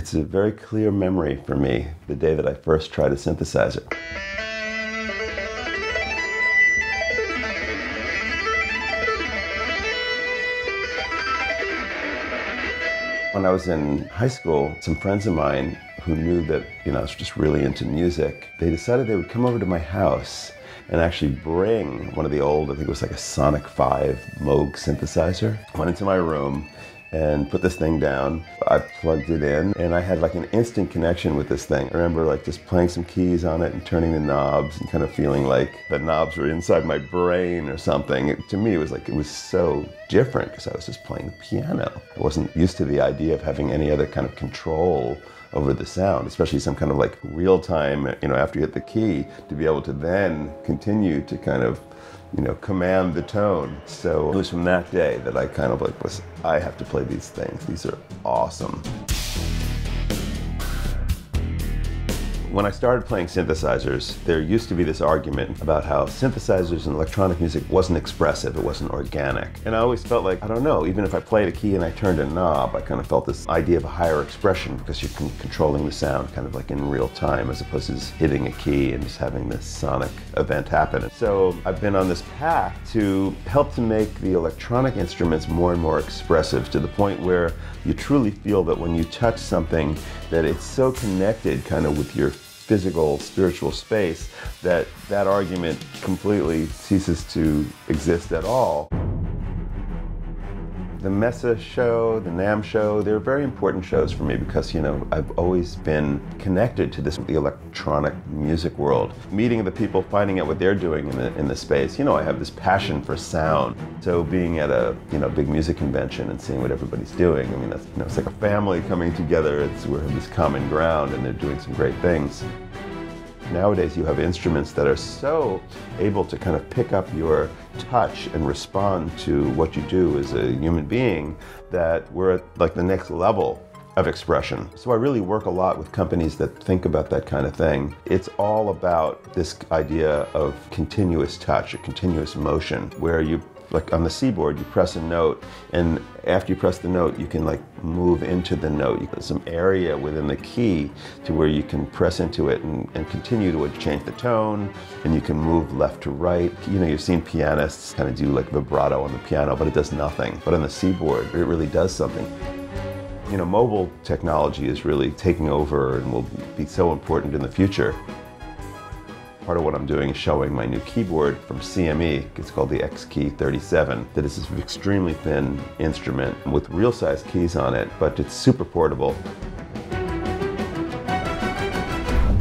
It's a very clear memory for me, the day that I first tried a synthesizer. When I was in high school, some friends of mine who knew that, I was just really into music, they decided they would come over to my house and actually bring one of the old, I think it was like a Sonic 5 Moog synthesizer. Went into my room and put this thing down. I plugged it in and I had like an instant connection with this thing. I remember like just playing some keys on it and turning the knobs and kind of feeling like the knobs were inside my brain or something. To me, it was so different because I was just playing the piano. I wasn't used to the idea of having any other kind of control over the sound, especially some kind of like real time, after you hit the key, to be able to then continue to kind of command the tone. So it was from that day that I kind of like I have to play these things. These are awesome. When I started playing synthesizers, there used to be this argument about how synthesizers in electronic music wasn't expressive, it wasn't organic. And I always felt like, I don't know, even if I played a key and I turned a knob, I kind of felt this idea of a higher expression because you're controlling the sound kind of like in real time as opposed to just hitting a key and just having this sonic event happen. So I've been on this path to help to make the electronic instruments more and more expressive to the point where you truly feel that when you touch something that it's so connected kind of with your physical, spiritual space that that argument completely ceases to exist at all. The Mesa show, the NAMM show, they're very important shows for me because, I've always been connected to the electronic music world. Meeting the people, finding out what they're doing in the space. I have this passion for sound. So being at a, big music convention and seeing what everybody's doing, that's, it's like a family coming together. We're on this common ground and they're doing some great things. Nowadays you have instruments that are so able to kind of pick up your touch and respond to what you do as a human being that we're at like the next level of expression. So I really work a lot with companies that think about that kind of thing. It's all about this idea of continuous touch, or continuous motion, where you, like on the Seaboard, you press a note, and after you press the note, you can like move into the note. There's some area within the key to where you can press into it and continue to change the tone, and you can move left to right. You've seen pianists kind of do like vibrato on the piano, but it does nothing. But on the Seaboard, it really does something. Mobile technology is really taking over and will be so important in the future. Part of what I'm doing is showing my new keyboard from CME. It's called the Xkey 37. That is this extremely thin instrument with real size keys on it, but it's super portable.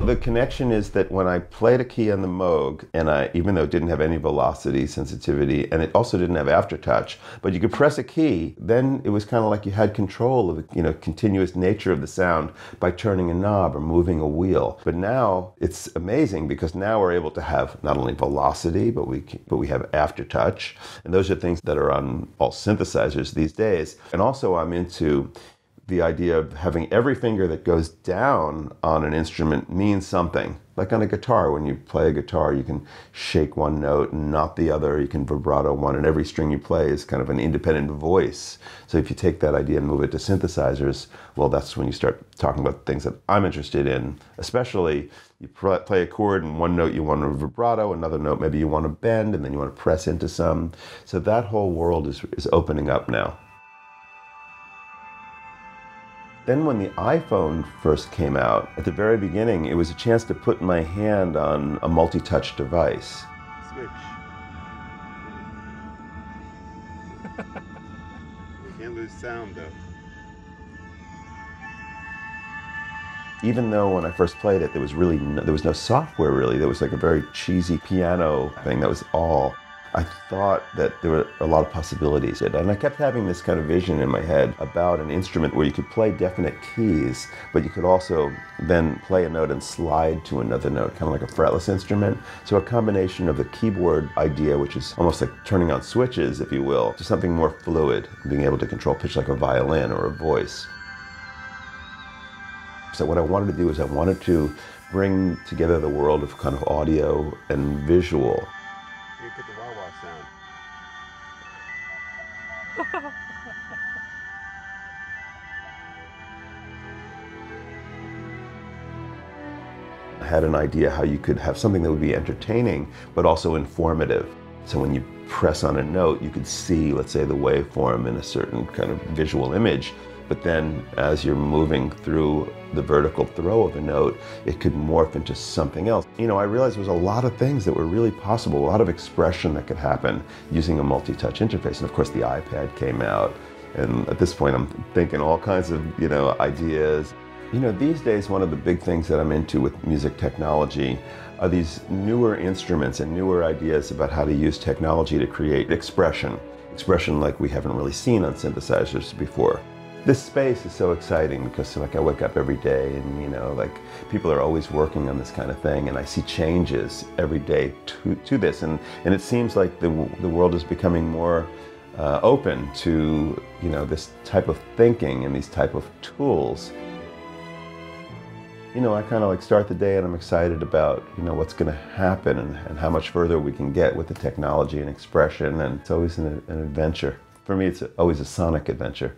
The connection is that when I played a key on the Moog, and even though it didn't have any velocity sensitivity, and it also didn't have aftertouch, but you could press a key, then it was kind of like you had control of the continuous nature of the sound by turning a knob or moving a wheel. But now it's amazing because now we're able to have not only velocity, but we have aftertouch, and those are things that are on all synthesizers these days. And also I'm into the idea of having every finger that goes down on an instrument means something. Like on a guitar, when you play a guitar, you can shake one note and not the other. You can vibrato one, and every string you play is kind of an independent voice. So if you take that idea and move it to synthesizers, well, that's when you start talking about things that I'm interested in. Especially, you play a chord and one note you want to vibrato, another note maybe you want to bend, and then you want to press into some. So that whole world is opening up now. Then when the iPhone first came out, at the very beginning, it was a chance to put my hand on a multi-touch device. Switch. You can't lose sound though. Even though when I first played it, there was no software really. There was like a very cheesy piano thing. That was all. I thought that there were a lot of possibilities. And I kept having this kind of vision in my head about an instrument where you could play definite keys, but you could also then play a note and slide to another note, kind of like a fretless instrument. So a combination of the keyboard idea, which is almost like turning on switches, if you will, to something more fluid, being able to control pitch like a violin or a voice. So what I wanted to do is I wanted to bring together the world of kind of audio and visual. You get the wah-wah sound. had an idea how you could have something that would be entertaining, but also informative. So when you press on a note, you could see, let's say, the waveform in a certain kind of visual image. But then as you're moving through the vertical throw of a note, it could morph into something else. You know, I realized there was a lot of things that were really possible, a lot of expression that could happen using a multi-touch interface. And of course the iPad came out. And at this point I'm thinking all kinds of, you know, ideas. You know, these days one of the big things that I'm into with music technology are these newer instruments and newer ideas about how to use technology to create expression. Expression like we haven't really seen on synthesizers before. This space is so exciting because, like, I wake up every day and, you know, like, people are always working on this kind of thing, and I see changes every day to this, and it seems like the world is becoming more open to, you know, this type of thinking and these type of tools. You know, I kind of like start the day and I'm excited about, you know, what's going to happen and how much further we can get with the technology and expression, and it's always an adventure. For me, it's always a sonic adventure.